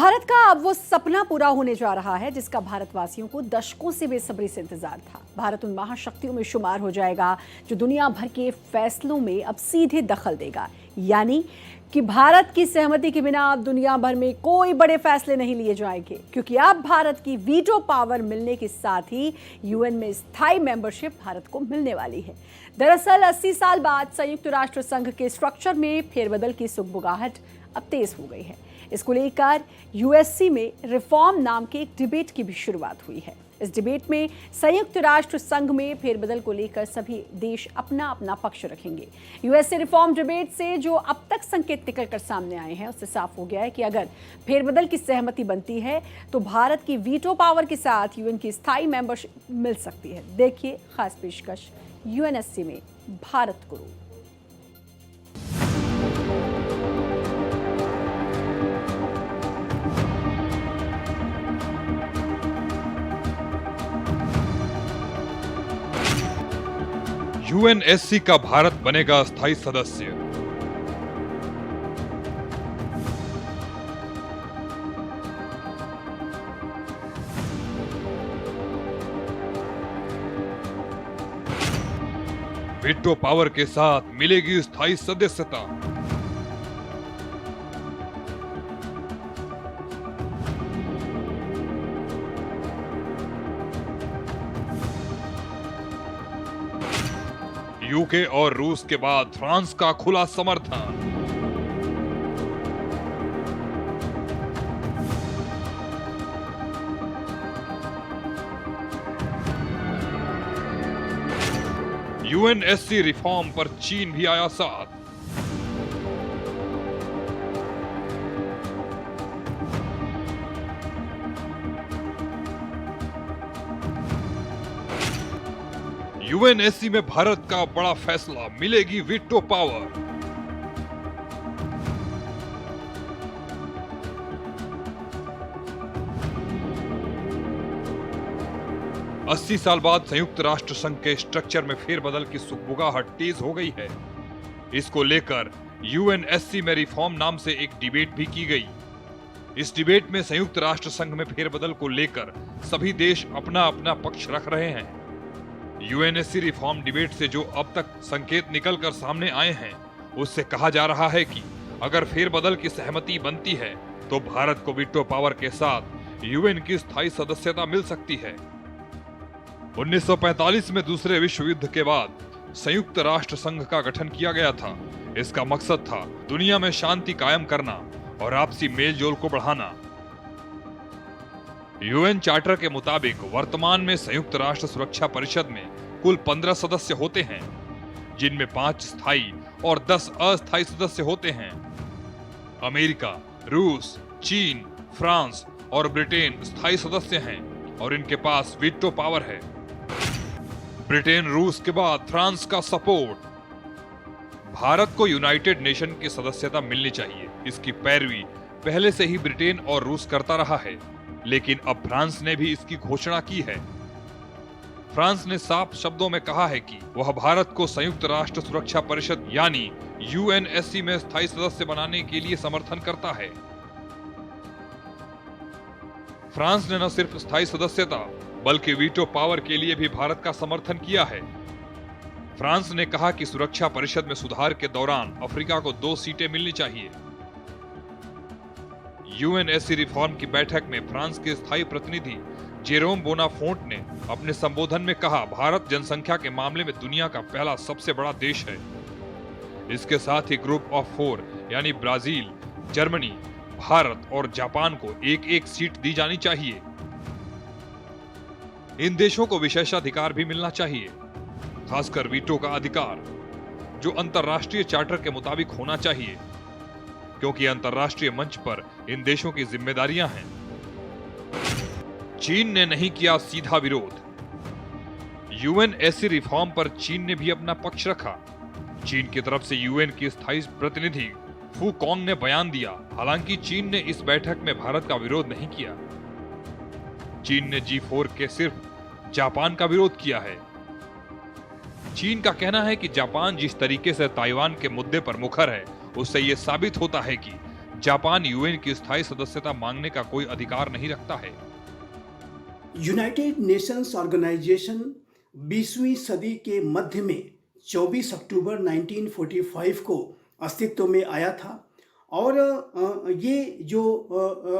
भारत का अब वो सपना पूरा होने जा रहा है जिसका भारतवासियों को दशकों से बेसब्री से इंतजार था। भारत उन महाशक्तियों में शुमार हो जाएगा जो दुनिया भर के फैसलों में अब सीधे दखल देगा, यानी कि भारत की सहमति के बिना अब दुनिया भर में कोई बड़े फैसले नहीं लिए जाएंगे, क्योंकि अब भारत की वीटो पावर मिलने के साथ ही यूएन में स्थायी मेंबरशिप भारत को मिलने वाली है। दरअसल 80 साल बाद संयुक्त राष्ट्र संघ के स्ट्रक्चर में फेरबदल की सुगबुगाहट अब तेज हो गई है। इसको लेकर यूएससी में रिफॉर्म नाम के एक डिबेट की भी शुरुआत हुई है। इस डिबेट में संयुक्त राष्ट्र संघ में फेरबदल को लेकर सभी देश अपना अपना पक्ष रखेंगे। यूएससी रिफॉर्म डिबेट से जो अब तक संकेत निकलकर सामने आए हैं उससे साफ हो गया है कि अगर फेरबदल की सहमति बनती है तो भारत की वीटो पावर के साथ यूएन की स्थायी मेंबरशिप मिल सकती है। देखिए खास पेशकश यूएनएससी में भारत को। यूएनएससी का भारत बनेगा स्थायी सदस्य। वीटो पावर के साथ मिलेगी स्थायी सदस्यता। यूके और रूस के बाद फ्रांस का खुला समर्थन। यूएनएससी रिफॉर्म पर चीन भी आया साथ। यूएनएससी में भारत का बड़ा फैसला, मिलेगी वीटो पावर। अस्सी साल बाद संयुक्त राष्ट्र संघ के स्ट्रक्चर में फेरबदल की सुगबुगाहट तेज हो गई है। इसको लेकर यूएनएससी में रिफॉर्म नाम से एक डिबेट भी की गई। इस डिबेट में संयुक्त राष्ट्र संघ में फेरबदल को लेकर सभी देश अपना अपना पक्ष रख रहे हैं। यूएनएससी रिफॉर्म डिबेट से जो अब तक संकेत निकलकर सामने आए हैं उससे कहा जा रहा है कि अगर फेरबदल की सहमति बनती है तो भारत को वीटो पावर के साथ यूएन की स्थायी सदस्यता मिल सकती है। 1945 में दूसरे विश्व युद्ध के बाद संयुक्त राष्ट्र संघ का गठन किया गया था। इसका मकसद था दुनिया में शांति कायम करना और आपसी मेल जोल को बढ़ाना। यूएन चार्टर के मुताबिक वर्तमान में संयुक्त राष्ट्र सुरक्षा परिषद में कुल 15 सदस्य होते हैं, जिनमें 5 स्थायी और 10 अस्थायी सदस्य होते हैं। अमेरिका, रूस, चीन, फ्रांस और ब्रिटेन स्थायी सदस्य हैं और इनके पास वीटो पावर है। ब्रिटेन, रूस के बाद फ्रांस का सपोर्ट। भारत को यूनाइटेड नेशन की सदस्यता मिलनी चाहिए। इसकी पैरवी पहले से ही ब्रिटेन और रूस करता रहा है, लेकिन अब फ्रांस ने भी इसकी घोषणा की है। फ्रांस ने साफ शब्दों में कहा है कि वह भारत को संयुक्त राष्ट्र सुरक्षा परिषद यानी यूएनएससी में स्थायी सदस्य बनाने के लिए समर्थन करता है। फ्रांस ने न सिर्फ स्थायी सदस्यता बल्कि वीटो पावर के लिए भी भारत का समर्थन किया है। फ्रांस ने कहा कि सुरक्षा परिषद में सुधार के दौरान अफ्रीका को 2 सीटें मिलनी चाहिए। यूएनएससी रिफॉर्म की बैठक में फ्रांस के स्थायी प्रतिनिधि जेरोम बोनाफोंट ने अपने संबोधन में कहा, भारत जनसंख्या के मामले में दुनिया का पहला सबसे बड़ा देश है। इसके साथ ही ग्रुप ऑफ 4 यानी ब्राजील, जर्मनी, भारत और जापान को एक सीट दी जानी चाहिए। इन देशों को विशेषाधिकार भी मिलना चाहिए, खासकर वीटो का अधिकार, जो अंतरराष्ट्रीय चार्टर के मुताबिक होना चाहिए, क्योंकि अंतरराष्ट्रीय मंच पर इन देशों की जिम्मेदारियां हैं। चीन ने नहीं किया सीधा विरोध। यूएनएससी रिफॉर्म पर चीन ने भी अपना पक्ष रखा। चीन की तरफ से यूएन की स्थायी प्रतिनिधि फू कॉन्ग ने बयान दिया। हालांकि चीन ने इस बैठक में भारत का विरोध नहीं किया। चीन ने G4 के सिर्फ जापान का विरोध किया है। चीन का कहना है कि जापान जिस तरीके से ताइवान के मुद्दे पर मुखर है, उससे यह साबित होता है कि जापान यूएन की स्थायी सदस्यता मांगने का कोई अधिकार नहीं रखता है। यूनाइटेड नेशंस ऑर्गेनाइजेशन 20वीं सदी के मध्य में 24 अक्टूबर 1945 को अस्तित्व में आया था और ये जो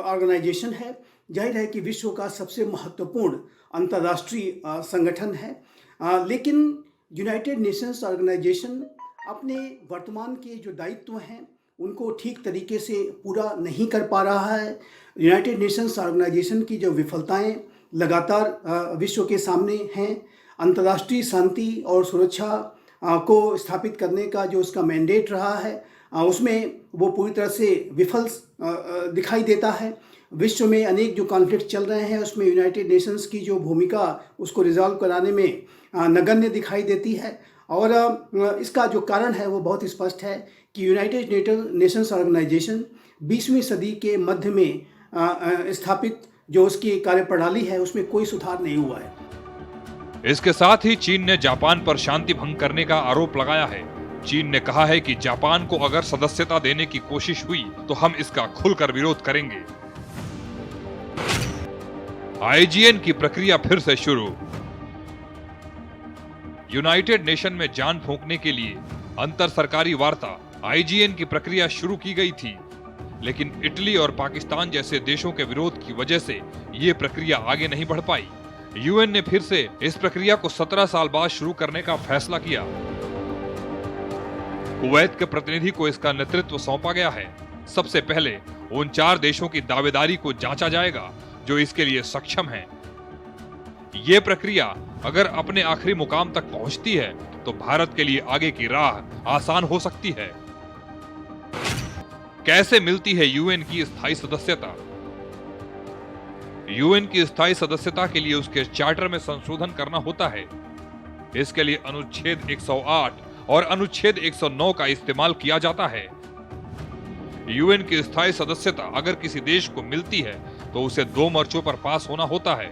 ऑर्गेनाइजेशन है जाहिर है कि विश्व का सबसे महत्वपूर्ण अंतर्राष्ट्रीय संगठन है, लेकिन यूनाइटेड नेशंस ऑर्गेनाइजेशन अपने वर्तमान के जो दायित्व हैं उनको ठीक तरीके से पूरा नहीं कर पा रहा है। यूनाइटेड नेशंस ऑर्गेनाइजेशन की जो विफलताएं लगातार विश्व के सामने हैं, अंतर्राष्ट्रीय शांति और सुरक्षा को स्थापित करने का जो उसका मैंडेट रहा है उसमें वो पूरी तरह से विफल दिखाई देता है। विश्व में अनेक जो कॉन्फ्लिक्ट चल रहे हैं उसमें यूनाइटेड नेशंस की जो भूमिका उसको रिजॉल्व कराने में नगण्य दिखाई देती है और इसका जो कारण है वो बहुत स्पष्ट है कि यूनाइटेड नेशंस ऑर्गेनाइजेशन 20वीं सदी के मध्य में स्थापित जो उसकी कार्यप्रणाली है उसमें कोई सुधार नहीं हुआ है। इसके साथ ही चीन ने जापान पर शांति भंग करने का आरोप लगाया है। चीन ने कहा है कि जापान को अगर सदस्यता देने की कोशिश हुई तो हम इसका खुलकर विरोध करेंगे। आईजीएन की प्रक्रिया फिर से शुरू। यूनाइटेड नेशन में जान फूंकने के लिए अंतर सरकारी वार्ता आईजीएन की प्रक्रिया शुरू की गई थी, लेकिन इटली और पाकिस्तान जैसे देशों के विरोध की वजह से ये प्रक्रिया आगे नहीं बढ़ पाई। यूएन ने फिर से इस प्रक्रिया को 17 साल बाद शुरू करने का फैसला किया। कुवैत के प्रतिनिधि को इसका नेतृत्व सौंपा गया है। सबसे पहले उन 4 देशों की दावेदारी को जांचा जाएगा जो इसके लिए सक्षम हैं। ये प्रक्रिया अगर अपने आखिरी मुकाम तक पहुंचती है तो भारत के लिए आगे की राह आसान हो सकती है। कैसे मिलती है यूएन की स्थायी सदस्यता? यूएन की स्थायी सदस्यता के लिए उसके चार्टर में संशोधन करना होता है। इसके लिए अनुच्छेद 108 और अनुच्छेद 109 का इस्तेमाल किया जाता है। यूएन की स्थायी सदस्यता अगर किसी देश को मिलती है तो उसे 2 मोर्चों पर पास होना होता है।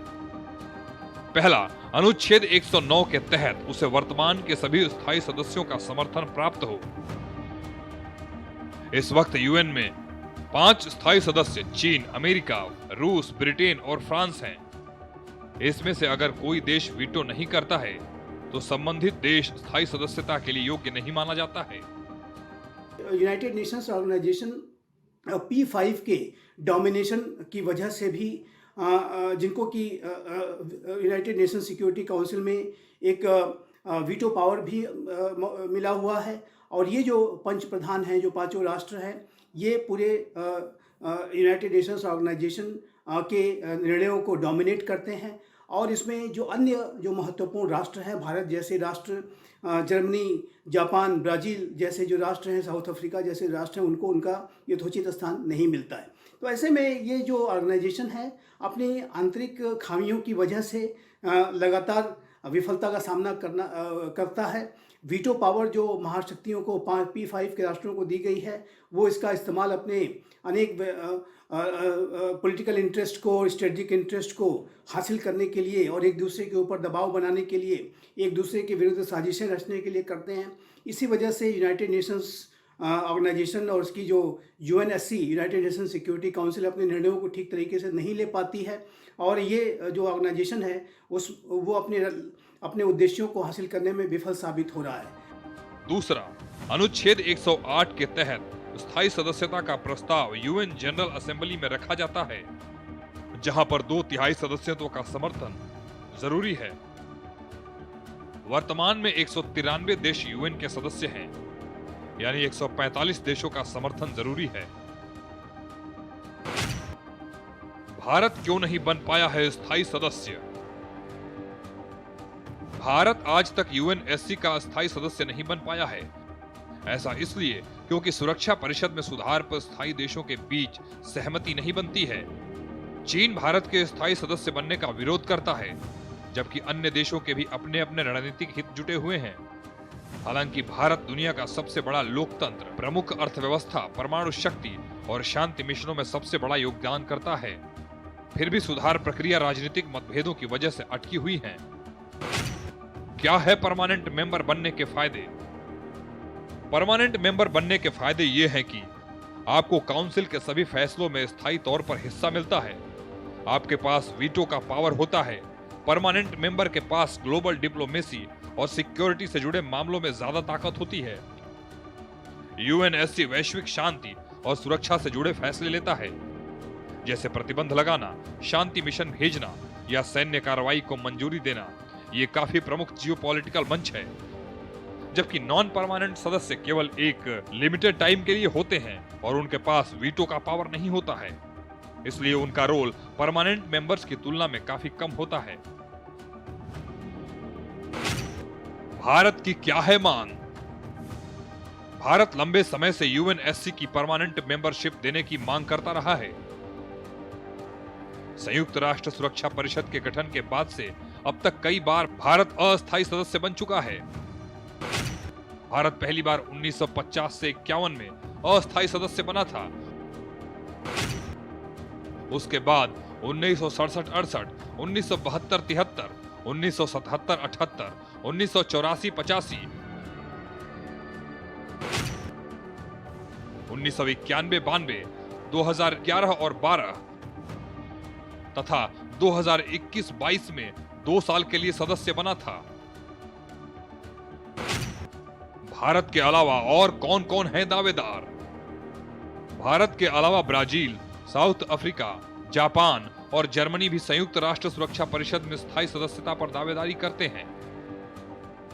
पहला, अनुच्छेद 109 के तहत उसे वर्तमान के सभी स्थायी सदस्यों का समर्थन प्राप्त हो। इस वक्त यूएन में 5 स्थायी सदस्य चीन, अमेरिका, रूस, ब्रिटेन और फ्रांस हैं। इसमें से अगर कोई देश वीटो नहीं करता है तो संबंधित देश स्थायी सदस्यता के लिए योग्य नहीं माना जाता है। यूनाइटेड नेशंस ऑर्गेनाइजेशन P5 के डोमिनेशन की वजह से भी जिनको कि यूनाइटेड नेशन सिक्योरिटी काउंसिल में एक वीटो पावर भी मिला हुआ है और ये जो पंच प्रधान हैं, जो 5 राष्ट्र हैं, ये पूरे यूनाइटेड नेशंस ऑर्गेनाइजेशन के निर्णयों को डोमिनेट करते हैं और इसमें जो अन्य जो महत्वपूर्ण राष्ट्र हैं, भारत जैसे राष्ट्र, जर्मनी, जापान, ब्राज़ील जैसे जो राष्ट्र हैं, साउथ अफ्रीका जैसे राष्ट्र हैं, उनको उनका यथोचित स्थान नहीं मिलता है। तो ऐसे में ये जो ऑर्गेनाइजेशन है अपनी आंतरिक खामियों की वजह से लगातार विफलता का सामना करता है। वीटो पावर जो महाशक्तियों को P5 के राष्ट्रों को दी गई है वो इसका इस्तेमाल अपने अनेक पॉलिटिकल इंटरेस्ट को और स्ट्रेटजिक इंटरेस्ट को हासिल करने के लिए और एक दूसरे के ऊपर दबाव बनाने के लिए, एक दूसरे के विरुद्ध साजिशें रचने के लिए करते हैं। इसी वजह से यूनाइटेड नेशंस ऑर्गेनाइजेशन और उसकी जो UNSC United nation security council अपने निर्णयों को ठीक तरीके से नहीं ले पाती है और ये जो ऑर्गेनाइजेशन है वो अपने उद्देश्यों को हासिल करने में विफल साबित हो रहा है। दूसरा, अनुच्छेद 108 के तहत स्थायी सदस्यता का प्रस्ताव यूएन जनरल असेंबली में रखा जाता है, जहां पर 2/3 सदस्यत्व का समर्थन जरूरी है। वर्तमान में 193 देश यूएन के सदस्य हैं, यानी 145 देशों का समर्थन जरूरी है। भारत क्यों नहीं बन पाया है स्थायी सदस्य? भारत आज तक UNSC का स्थायी सदस्य नहीं बन पाया है। ऐसा इसलिए क्योंकि सुरक्षा परिषद में सुधार पर स्थायी देशों के बीच सहमति नहीं बनती है। चीन भारत के स्थायी सदस्य बनने का विरोध करता है, जबकि अन्य देशों के भी अपने अपने रणनीतिक हित जुटे हुए हैं। हालांकि भारत दुनिया का सबसे बड़ा लोकतंत्र, प्रमुख अर्थव्यवस्था, परमाणु शक्ति और शांति मिशनों में सबसे बड़ा योगदान करता है, फिर भी सुधार प्रक्रिया राजनीतिक मतभेदों की वजह से अटकी हुई है। क्या है परमानेंट मेंबर बनने के फायदे? परमानेंट मेंबर बनने के फायदे ये हैं कि आपको काउंसिल के सभी फैसलों में स्थायी तौर पर हिस्सा मिलता है। आपके पास वीटो का पावर होता है। परमानेंट मेंबर के पास ग्लोबल डिप्लोमेसी और सिक्योरिटी से जुड़े मामलों में ज्यादा ताकत होती है। यूएनएससी वैश्विक शांति और सुरक्षा से जुड़े फैसले लेता है, जैसे प्रतिबंध लगाना, शांति मिशन भेजना या सैन्य कार्रवाई को मंजूरी देना। ये काफी प्रमुख जियोपॉलिटिकल मंच है। जबकि नॉन परमानेंट सदस्य केवल एक लिमिटेड टाइम के लिए होते हैं और उनके पास वीटो का पावर नहीं होता है, इसलिए उनका रोल परमानेंट मेंबर्स की तुलना में काफी कम होता है। भारत की क्या है मांग? भारत लंबे समय से यूएनएससी की परमानेंट मेंबरशिप देने की मांग करता रहा है। संयुक्त राष्ट्र सुरक्षा परिषद के गठन के बाद से अब तक कई बार भारत अस्थायी सदस्य बन चुका है। भारत पहली बार 1950 से 51 में अस्थायी सदस्य बना था। उसके बाद 1967-68, 1972-73, 1977-78, 1984-85, 1991-92, 2011 और 12 तथा 2021-22 में 2 साल के लिए सदस्य बना था। भारत के अलावा और कौन कौन है दावेदार? भारत के अलावा ब्राजील, साउथ अफ्रीका, जापान और जर्मनी भी संयुक्त राष्ट्र सुरक्षा परिषद में स्थायी सदस्यता पर दावेदारी करते हैं।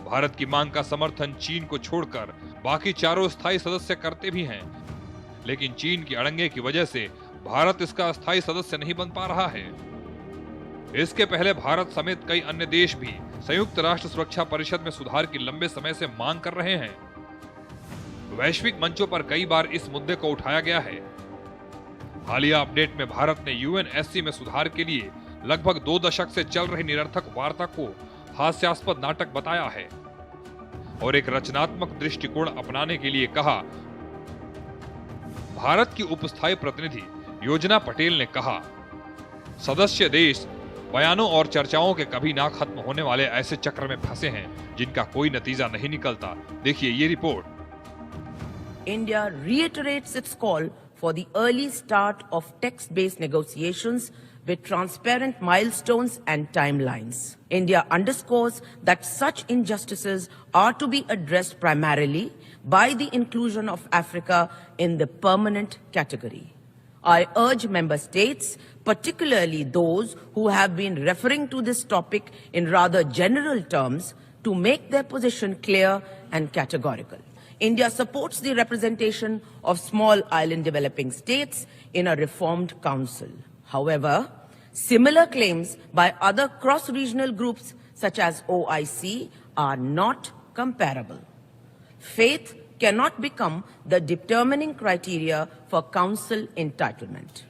भारत की मांग का समर्थन चीन को छोड़कर बाकी चारों स्थायी सदस्य करते भी हैं, लेकिन चीन की अड़ंगे की वजह से भारत इसका स्थायी सदस्य नहीं बन पा रहा है। इसके पहले भारत समेत कई अन्य देश भी संयुक्त राष्ट्र सुरक्षा परिषद में सुधार की लंबे समय से मांग कर रहे हैं। वैश्विक मंचों पर कई बार इस मुद्दे को उठाया गया है। हालिया अपडेट में भारत ने यूएनएससी में सुधार के लिए लगभग 2 दशक से चल रही निरर्थक वार्ता को हास्यास्पद नाटक बताया है और एक रचनात्मक दृष्टिकोण अपनाने के लिए कहा। भारत की उपस्थायी प्रतिनिधि योजना पटेल ने कहा, सदस्य देश बयानों और चर्चाओं के कभी ना खत्म होने वाले ऐसे चक्र में फंसे हैं जिनका कोई नतीजा नहीं निकलता। देखिए ये report. India reiterates its call for the early start of text-based negotiations with transparent milestones and timelines. India underscores that such injustices are to be addressed primarily by the inclusion of Africa in the permanent category. I urge member states, particularly those who have been referring to this topic in rather general terms, to make their position clear and categorical. India supports the representation of small island developing states in a reformed council. However, similar claims by other cross-regional groups such as OIC are not comparable. Faith cannot become the determining criteria for council entitlement.